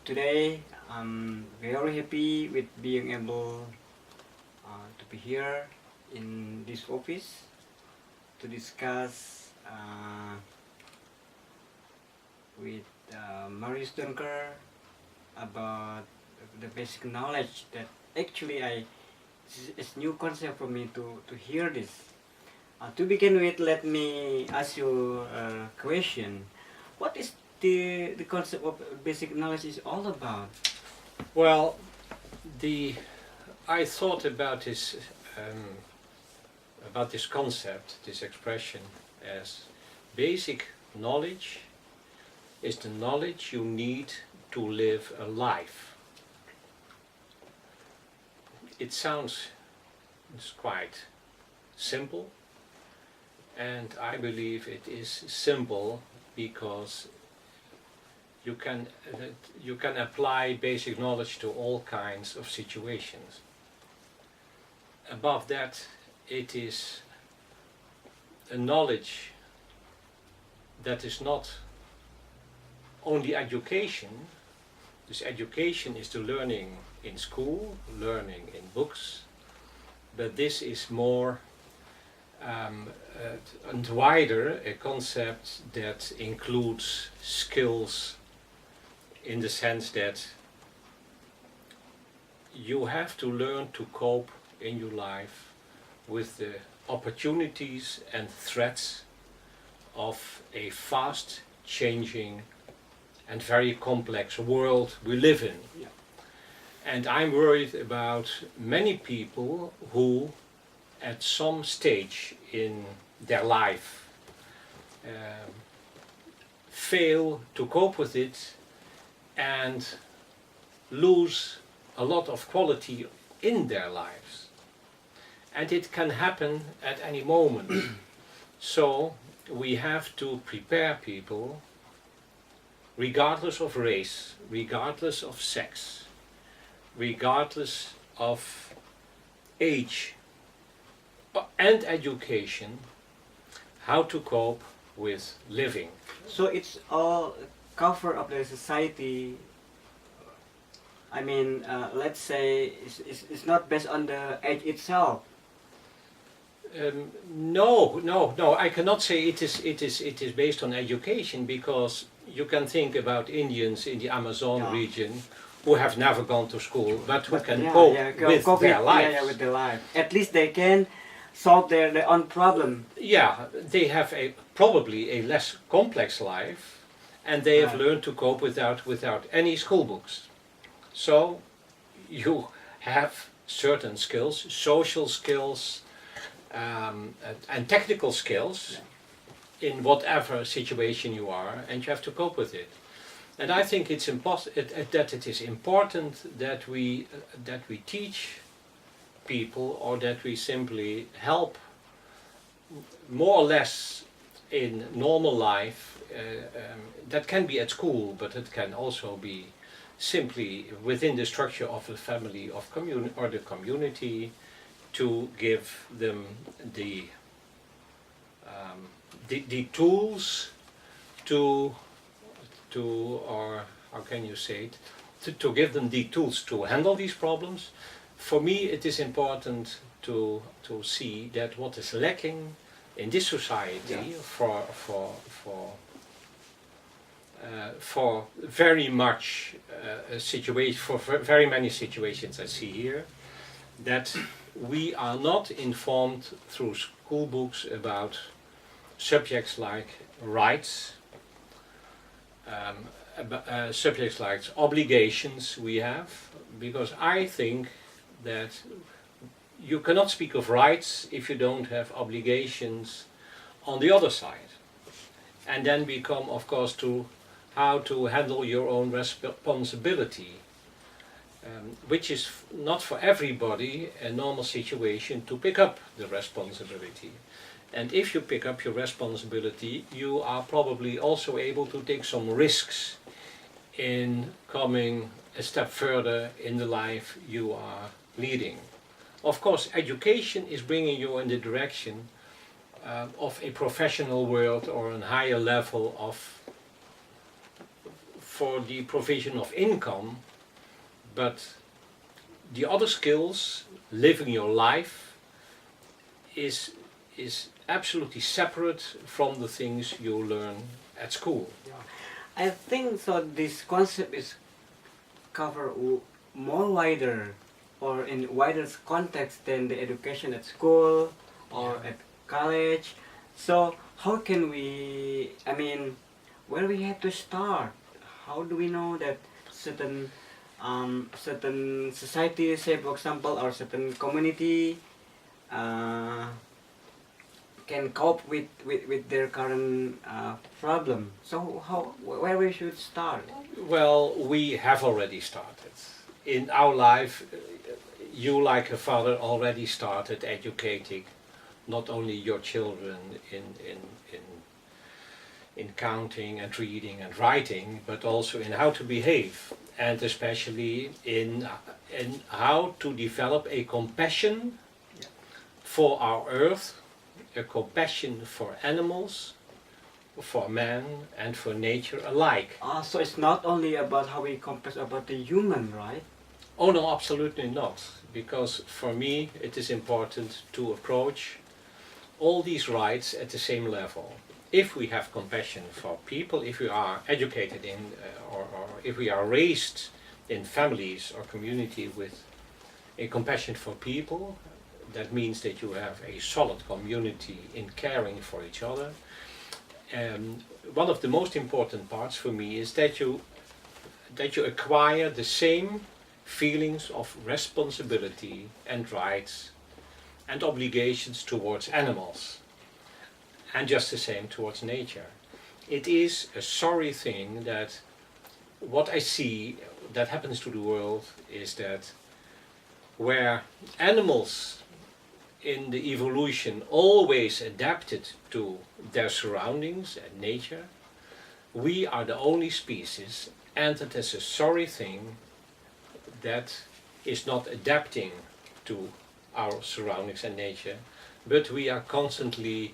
Today I'm very happy with being able to be here in this office to discuss with Marius Donker about the basic knowledge that actually it's new concept for me to hear this. To begin with, let me ask you a question. What is the concept of basic knowledge is all about? Well, I thought about this concept, this expression, as basic knowledge is the knowledge you need to live a life. It sounds quite simple, and I believe it is simple because you can apply basic knowledge to all kinds of situations. Above that, it is a knowledge that is not only education. This education is the learning in school, learning in books, but this is more and wider, a concept that includes skills, in the sense that you have to learn to cope in your life with the opportunities and threats of a fast changing and very complex world we live in. Yeah. And I'm worried about many people who at some stage in their life fail to cope with it and lose a lot of quality in their lives. And it can happen at any moment. So we have to prepare people, regardless of race, regardless of sex, regardless of age and education, how to cope with living. So it's all cover of the society. I mean, let's say it's not based on the age itself. No. I cannot say it is based on education, because you can think about Indians in the Amazon region who have never gone to school, but who can cope with their lives. Yeah, with their life. At least they can solve their own problem. Yeah, they have probably a less complex life, and they have learned to cope without any school books. So you have certain skills, social skills, and technical skills in whatever situation you are, and you have to cope with it. And I think it's that it is important that we teach people, or that we simply help more or less in normal life. That can be at school, but it can also be simply within the structure of the family or the community, to give them the tools to or how can you say it, to give them the tools to handle these problems. For me, it is important to see that what is lacking in this society for very much situation, for very many situations I see here, that we are not informed through school books about subjects like rights, subjects like obligations we have, because I think that you cannot speak of rights if you don't have obligations on the other side. And then we come, of course, to how to handle your own responsibility, which is not for everybody a normal situation to pick up the responsibility. And if you pick up your responsibility, you are probably also able to take some risks in coming a step further in the life you are leading. Of course, education is bringing you in the direction of a professional world or a higher level of for the provision of income, but the other skills, living your life, is absolutely separate from the things you learn at school. I think so. This concept is cover more wider or in wider context than the education at school or at college. So how can we? I mean, where we have to start? How do we know that certain certain society, say for example, or certain community can cope with their current problem? So where we should start? Well, we have already started. In our life, you like a father already started educating not only your children in counting and reading and writing, but also in how to behave, and especially in how to develop a compassion for our earth, a compassion for animals, for man and for nature alike. So it's not only about how we compare about the human, right? Oh no, absolutely not. Because for me it is important to approach all these rights at the same level. If we have compassion for people, if we are educated in or if we are raised in families or community with a compassion for people, that means that you have a solid community in caring for each other. One of the most important parts for me is that you acquire the same feelings of responsibility and rights and obligations towards animals, and just the same towards nature. It is a sorry thing that what I see that happens to the world is that where animals in the evolution always adapted to their surroundings and nature, we are the only species, and it is a sorry thing that is not adapting to our surroundings and nature, but we are constantly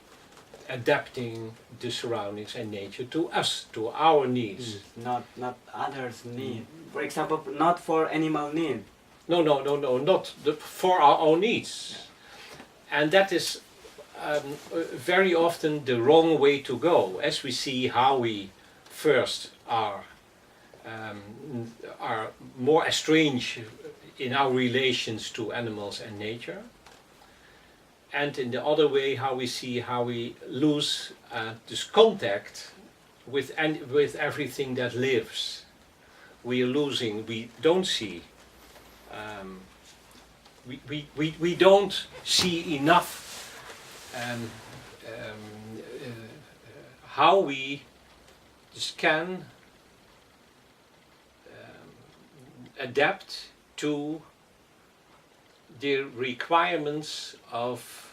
adapting the surroundings and nature to us, to our needs. Not others' need. For example, not for animal need. No, not for our own needs. And that is very often the wrong way to go, as we see how we first are more estranged in our relations to animals and nature, and in the other way how we see how we lose this contact with everything that lives. We are losing, we don't see we don't see enough how we can adapt to the requirements of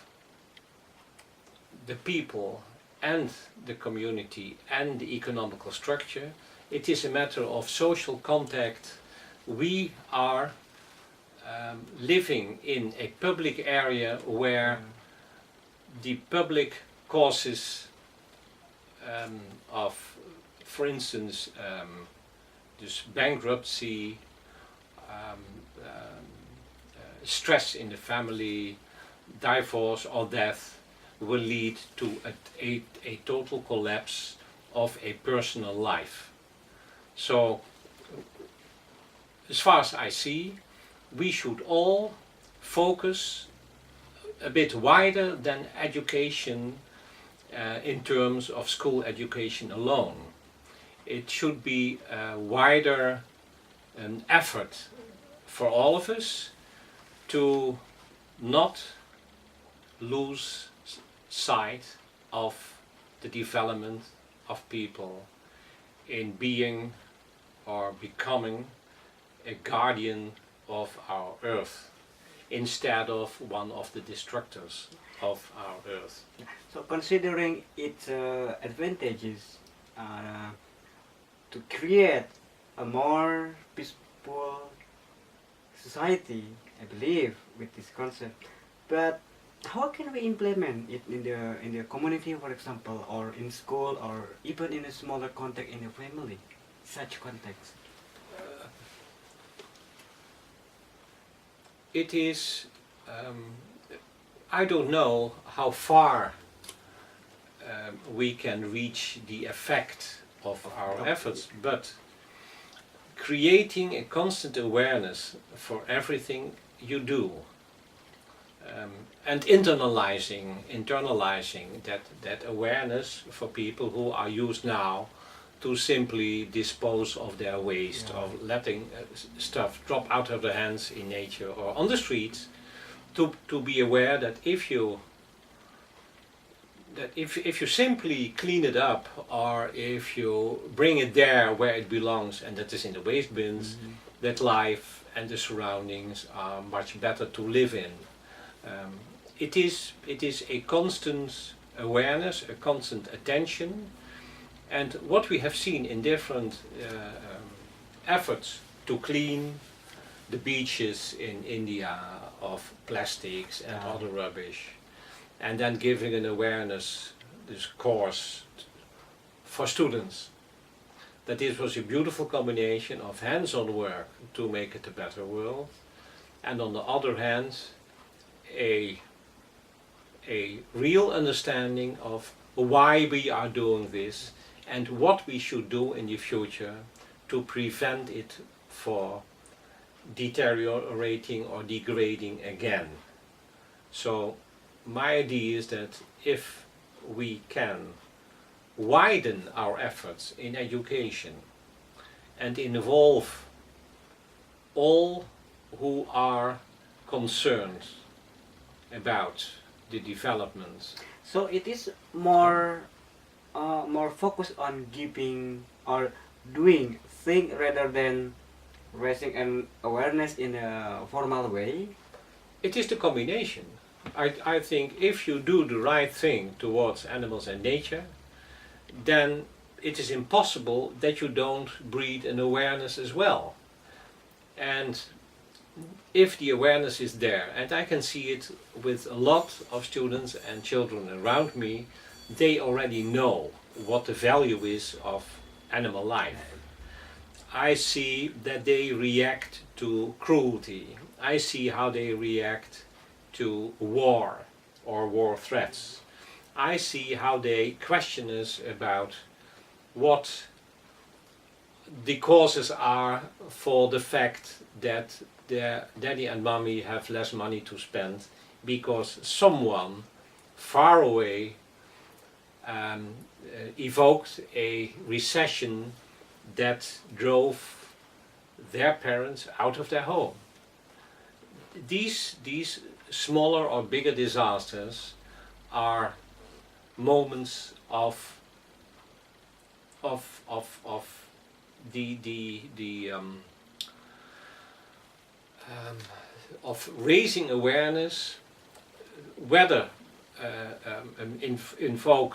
the people and the community and the economical structure. It is a matter of social contact. We are living in a public area where the public causes of, for instance, this bankruptcy, stress in the family, divorce or death will lead to a total collapse of a personal life. So, as far as I see, we should all focus a bit wider than education in terms of school education alone. It should be a wider effort for all of us to not lose sight of the development of people in being or becoming a guardian of our earth instead of one of the destructors of our earth. So considering its advantages to create a more peaceful society, I believe, with this concept, but how can we implement it in the community, for example, or in school, or even in a smaller context in the family, such context? It is, I don't know how far we can reach the effect of our efforts, but creating a constant awareness for everything you do, and internalizing that awareness for people who are used now to simply dispose of their waste, Yeah. of letting stuff drop out of their hands in nature or on the streets, to be aware that if you simply clean it up, or if you bring it there where it belongs, and that is in the waste bins, that life and the surroundings are much better to live in. It is a constant awareness, a constant attention, and what we have seen in different efforts to clean the beaches in India of plastics and other rubbish, and then giving an awareness, this course for students, that this was a beautiful combination of hands-on work to make it a better world, and on the other hand, a real understanding of why we are doing this and what we should do in the future to prevent it for deteriorating or degrading again. So my idea is that if we can widen our efforts in education and involve all who are concerned about the development. So it is more more focused on giving or doing thing rather than raising an awareness in a formal way. It is the combination. I think if you do the right thing towards animals and nature, then it is impossible that you don't breed an awareness as well. And if the awareness is there, and I can see it with a lot of students and children around me, they already know what the value is of animal life. I see that they react to cruelty. I see how they react to war or war threats. I see how they question us about what the causes are for the fact that their daddy and mommy have less money to spend because someone far away evoked a recession that drove their parents out of their home. These smaller or bigger disasters are moments of raising awareness, whether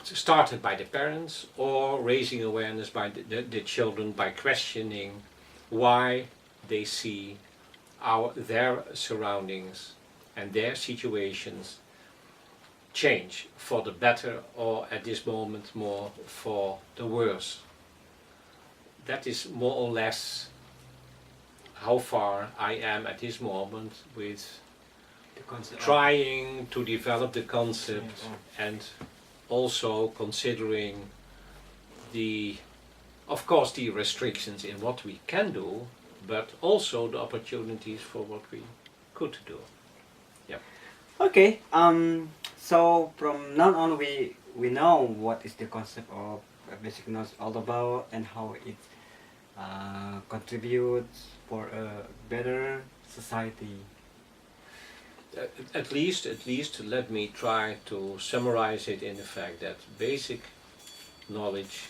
started by the parents, or raising awareness by the children by questioning why they see their surroundings and their situations change for the better, or at this moment more for the worse. That is more or less how far I am at this moment with trying to develop the concept, and also considering of course the restrictions in what we can do, but also the opportunities for what we could do. Yeah. Okay. So from now on, we know what is the concept of basic knowledge all about, and how it contributes for a better society. At least let me try to summarize it in the fact that basic knowledge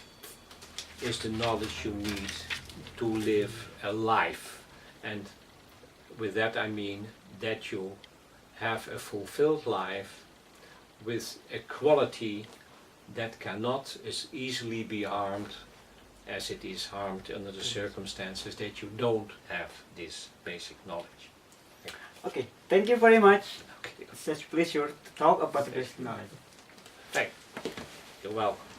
is the knowledge you need to live a life, and with that I mean that you have a fulfilled life with a quality that cannot as easily be harmed as it is harmed under the circumstances that you don't have this basic knowledge. Okay, thank you very much. It's such pleasure to talk about the basic knowledge. Thank you. You're welcome.